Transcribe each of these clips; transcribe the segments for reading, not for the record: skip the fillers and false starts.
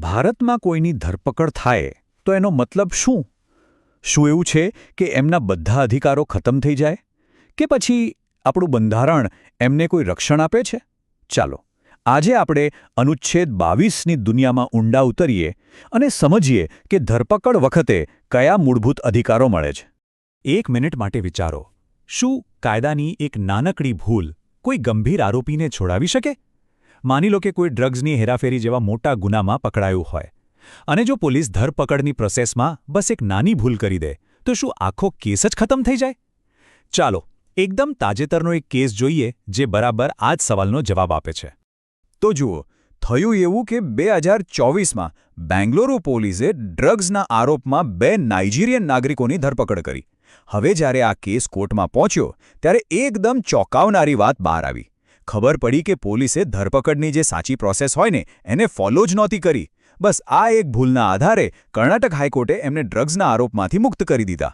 ભારતમાં કોઈની ધરપકડ થાય તો એનો મતલબ શું? શું એવું છે કે એમના બધા અધિકારો ખતમ થઈ જાય? કે પછી આપણું બંધારણ એમને કોઈ રક્ષણ આપે છે? ચાલો, આજે આપણે અનુચ્છેદ 22ની દુનિયામાં ઊંડા ઉતરીએ અને સમજીએ કે ધરપકડ વખતે કયા મૂળભૂત અધિકારો મળે છે. એક મિનિટ માટે વિચારો, શું કાયદાની એક નાનકડી ભૂલ કોઈ ગંભીર આરોપીને છોડાવી શકે? માની લો કે કોઈ ડ્રગ્સની હેરાફેરી જેવા મોટા ગુનામાં પકડાયું હોય અને જો પોલીસ ધરપકડની પ્રોસેસમાં બસ એક નાની ભૂલ કરી દે તો શું આખો કેસ જ ખતમ થઈ જાય? ચાલો એકદમ તાજેતરનો એક કેસ જોઈએ જે બરાબર આ જ સવાલનો જવાબ આપે છે. તો જુઓ, થયું એવું કે 2024માં બેંગલુરુ પોલીસે ડ્રગ્સના આરોપમાં 2 નાઇજીરિયન નાગરિકોની ધરપકડ કરી. હવે જ્યારે આ કેસ કોર્ટમાં પહોંચ્યો ત્યારે એકદમ ચોંકાવનારી વાત બહાર આવી. ખબર પડી કે પોલીસે ધરપકડની જે સાચી પ્રોસેસ હોય ને એને ફોલો જ નહોતી કરી. બસ આ એક ભૂલના આધારે કર્ણાટક હાઈકોર્ટે એમને ડ્રગ્સના આરોપમાંથી મુક્ત કરી દીધા.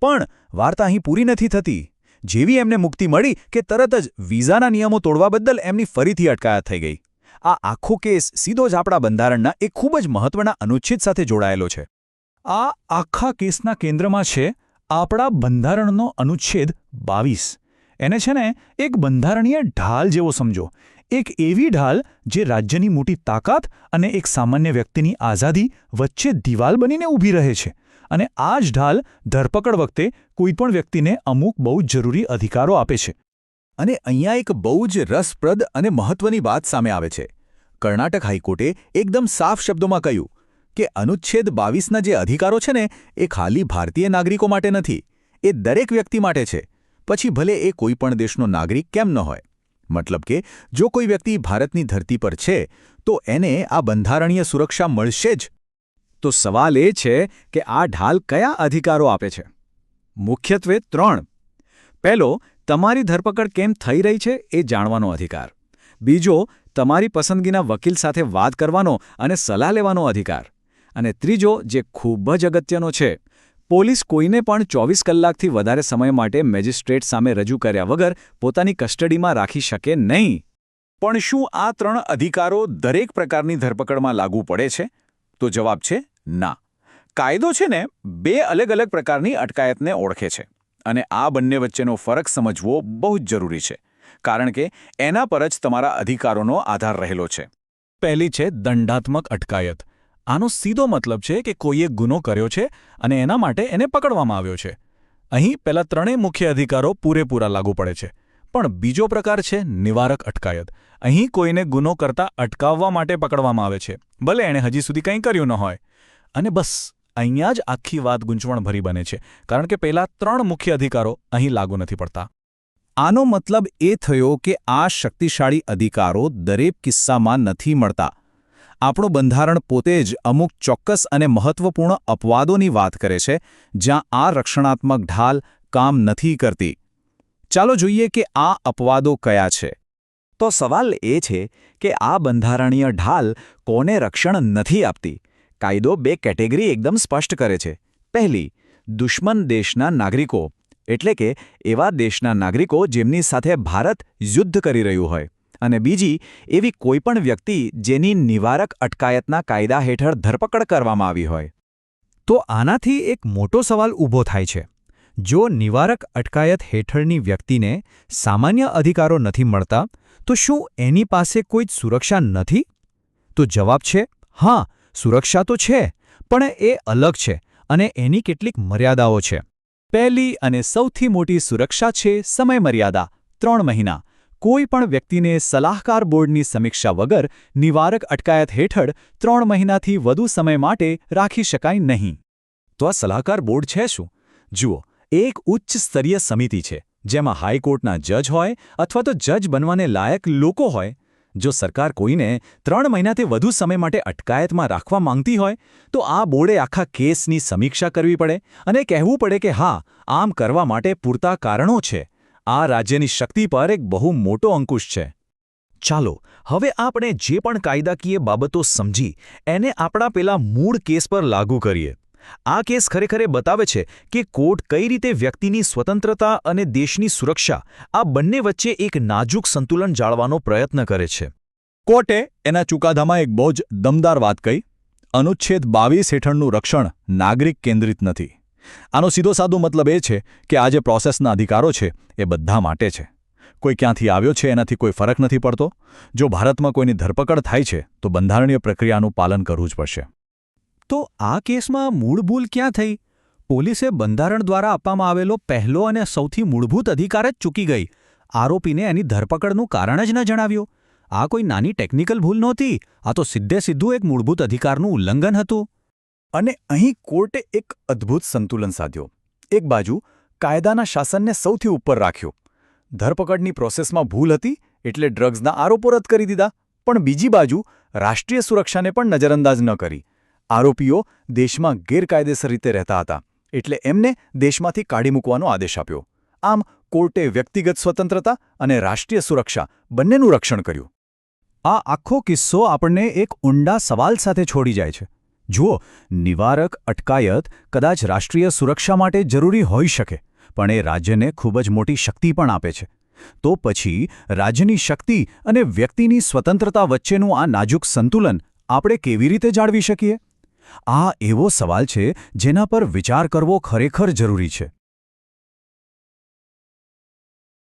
પણ વાર્તા અહીં પૂરી નથી થતી. જેવી એમને મુક્તિ મળી કે તરત જ વિઝાના નિયમો તોડવા બદલ એમની ફરીથી અટકાયત થઈ ગઈ. આ આખો કેસ સીધો જ આપણા બંધારણના એક ખૂબ જ મહત્વના અનુચ્છેદ સાથે જોડાયેલો છે. આ આખા કેસના કેન્દ્રમાં છે આપણા બંધારણનો અનુચ્છેદ 22. એને છે ને એક બંધારણીય ઢાલ જેવો સમજો. એક એવી ઢાલ જે રાજ્યની મોટી તાકાત અને એક સામાન્ય વ્યક્તિની આઝાદી વચ્ચે દિવાલ બનીને ઊભી રહે છે. અને આ જ ઢાલ ધરપકડ વખતે કોઈપણ વ્યક્તિને અમુક બહુ જ જરૂરી અધિકારો આપે છે. અને અહીંયા એક બહુ જ રસપ્રદ અને મહત્વની વાત સામે આવે છે. કર્ણાટક હાઈકોર્ટે એકદમ સાફ શબ્દોમાં કહ્યું કે અનુચ્છેદ 22ના જે અધિકારો છે ને એ ખાલી ભારતીય નાગરિકો માટે નથી, એ દરેક વ્યક્તિ માટે છે. પછી ભલે એ કોઈપણ દેશનો નાગરિક કેમ ન હોય. મતલબ કે જો કોઈ વ્યક્તિ ભારતની ધરતી પર છે તો એને આ બંધારણીય સુરક્ષા મળશે જ. તો સવાલ એ છે કે આ ઢાલ કયા અધિકારો આપે છે? મુખ્યત્વે 3. પહેલો, તમારી ધરપકડ કેમ થઈ રહી છે એ જાણવાનો અધિકાર. બીજો, તમારી પસંદગીના વકીલ સાથે વાત કરવાનો અને સલાહ લેવાનો અધિકાર. અને ત્રીજો, જે ખૂબ જ અગત્યનો છે, પોલીસ કોઈને પણ 24 કલાકથી વધારે સમય માટે મેજિસ્ટ્રેટ સામે રજૂ કર્યા વગર પોતાની કસ્ટડીમાં રાખી શકે નહીં. પણ શું આ 3 અધિકારો દરેક પ્રકારની ધરપકડમાં લાગુ પડે છે? તો જવાબ છે ના. કાયદો છે ને 2 અલગ અલગ પ્રકારની અટકાયતને ઓળખે છે. અને આ બંને વચ્ચેનો ફરક સમજવો બહુ જ જરૂરી છે. કારણ કે એના પર જ તમારા અધિકારોનો આધાર રહેલો છે. પહેલી છે દંડાત્મક અટકાયત. આનો સીધો મતલબ છે કે કોઈએ ગુનો કર્યો છે અને એના માટે એને પકડવામાં આવ્યો છે. અહીં પહેલા 3 મુખ્ય અધિકારો પૂરેપૂરા લાગુ પડે છે. પણ બીજો પ્રકાર છે નિવારક અટકાયત. અહીં કોઈને ગુનો કરતા અટકાવવા માટે પકડવામાં આવે છે, ભલે એણે હજી સુધી કંઈ કર્યું ન હોય. અને બસ અહીંયા જ આખી વાત ગૂંચવણભરી બને છે, કારણ કે પહેલા 3 મુખ્ય અધિકારો અહીં લાગુ નથી પડતા. આનો મતલબ એ થયો કે આ શક્તિશાળી અધિકારો દરેક કિસ્સામાં નથી મળતા. આપણું બંધારણ પોતે જ અમુક ચોક્કસ અને મહત્વપૂર્ણ અપવાદોની વાત કરે છે જ્યાં આ રક્ષણાત્મક ઢાલ કામ નથી કરતી. ચાલો જોઈએ કે આ અપવાદો કયા છે. તો સવાલ એ છે કે આ બંધારણીય ઢાલ કોને રક્ષણ નથી આપતી. કાયદો 2 કેટેગરી એકદમ સ્પષ્ટ કરે છે. પહેલી, દુશ્મન દેશના નાગરિકો, એટલે કે એવા દેશના નાગરિકો જેમની સાથે ભારત યુદ્ધ કરી રહ્યું હોય. અને બીજી, એવી કોઈપણ વ્યક્તિ જેની નિવારક અટકાયતના કાયદા હેઠળ ધરપકડ કરવામાં આવી હોય. તો આનાથી એક મોટો સવાલ ઊભો થાય છે. જો નિવારક અટકાયત હેઠળની વ્યક્તિને સામાન્ય અધિકારો નથી મળતા, તો શું એની પાસે કોઈ સુરક્ષા નથી? તો જવાબ છે હા, સુરક્ષા તો છે, પણ એ અલગ છે અને એની કેટલીક મર્યાદાઓ છે. પહેલી અને સૌથી મોટી સુરક્ષા છે સમયમર્યાદા, 3 મહિના. કોઈ પણ વ્યક્તિને સલાહકાર બોર્ડની સમીક્ષા વગર નિવારક અટકાયત હેઠળ 3 મહિનાથી વધુ સમય માટે રાખી શકાય નહીં. તો આ સલાહકાર બોર્ડ છે શું? જુઓ, એક ઉચ્ચ સ્તરીય સમિતિ છે જેમાં હાઈકોર્ટના જજ હોય અથવા તો જજ બનવાને લાયક લોકો હોય. જો સરકાર કોઈને 3 મહિનાથી વધુ સમય માટે અટકાયતમાં રાખવા માંગતી હોય તો આ બોર્ડે આખા કેસની સમીક્ષા કરવી પડે અને કહેવું પડે કે હા, આમ કરવા માટે પૂરતા કારણો છે. આ રાજ્યની શક્તિ પર એક બહુ મોટો અંકુશ છે. ચાલો હવે આપણે જે પણ કાયદાકીય બાબતો સમજી એને આપણા પેલા મૂળ કેસ પર લાગુ કરીએ. આ કેસ ખરેખર બતાવે છે કે કોર્ટ કઈ રીતે વ્યક્તિની સ્વતંત્રતા અને દેશની સુરક્ષા આ બંને વચ્ચે એક નાજુક સંતુલન જાળવવાનો પ્રયત્ન કરે છે. કોર્ટે એના ચુકાદામાં એક બહુ જ દમદાર વાત કહી. અનુચ્છેદ 22 હેઠળનું રક્ષણ નાગરિક કેન્દ્રિત નથી. આનો સીધો સાદો મતલબ એ છે કે આ જે પ્રોસેસના અધિકારો છે એ બધા માટે છે. કોઈ ક્યાંથી આવ્યો છે એનાથી કોઈ ફરક નથી પડતો. જો ભારતમાં કોઈની ધરપકડ થાય છે તો બંધારણીય પ્રક્રિયાનું પાલન કરવું જ પડશે. તો આ કેસમાં મૂળ ભૂલ ક્યાં થઈ? પોલીસે બંધારણ દ્વારા આપવામાં આવેલો પહેલો અને સૌથી મૂળભૂત અધિકાર જ ચૂકી ગઈ. આરોપીને એની ધરપકડનું કારણ જ ન જણાવ્યું. આ કોઈ નાની ટેકનિકલ ભૂલ નહોતી. આ તો સીધું એક મૂળભૂત અધિકારનું ઉલ્લંઘન હતું. અને અહીં કોર્ટે એક અદ્ભુત સંતુલન સાધ્યો. એક બાજુ કાયદાના શાસનને સૌથી ઉપર રાખ્યો. ધરપકડની પ્રોસેસમાં ભૂલ હતી એટલે ડ્રગ્સના આરોપો રદ કરી દીધા. પણ બીજી બાજુ રાષ્ટ્રીય સુરક્ષાને પણ નજરઅંદાજ ન કરી. આરોપીઓ દેશમાં ગેરકાયદેસર રીતે રહેતા હતા એટલે એમને દેશમાંથી કાઢી મૂકવાનો આદેશ આપ્યો. આમ કોર્ટે વ્યક્તિગત સ્વતંત્રતા અને રાષ્ટ્રીય સુરક્ષા બંનેનું રક્ષણ કર્યું. આ આખો કિસ્સો આપણને એક ઊંડા સવાલ સાથે છોડી જાય છે. જુઓ, નિવારક અટકાયત કદાચ રાષ્ટ્રીય સુરક્ષા માટે જરૂરી હોઈ શકે, પણ એ રાજ્યને ખૂબ જ મોટી શક્તિ પણ આપે છે. તો પછી રાજ્યની શક્તિ અને વ્યક્તિની સ્વતંત્રતા વચ્ચેનું આ નાજુક સંતુલન આપણે કેવી રીતે જાળવી શકીએ? આ એવો સવાલ છે જેના પર વિચાર કરવો ખરેખર જરૂરી છે.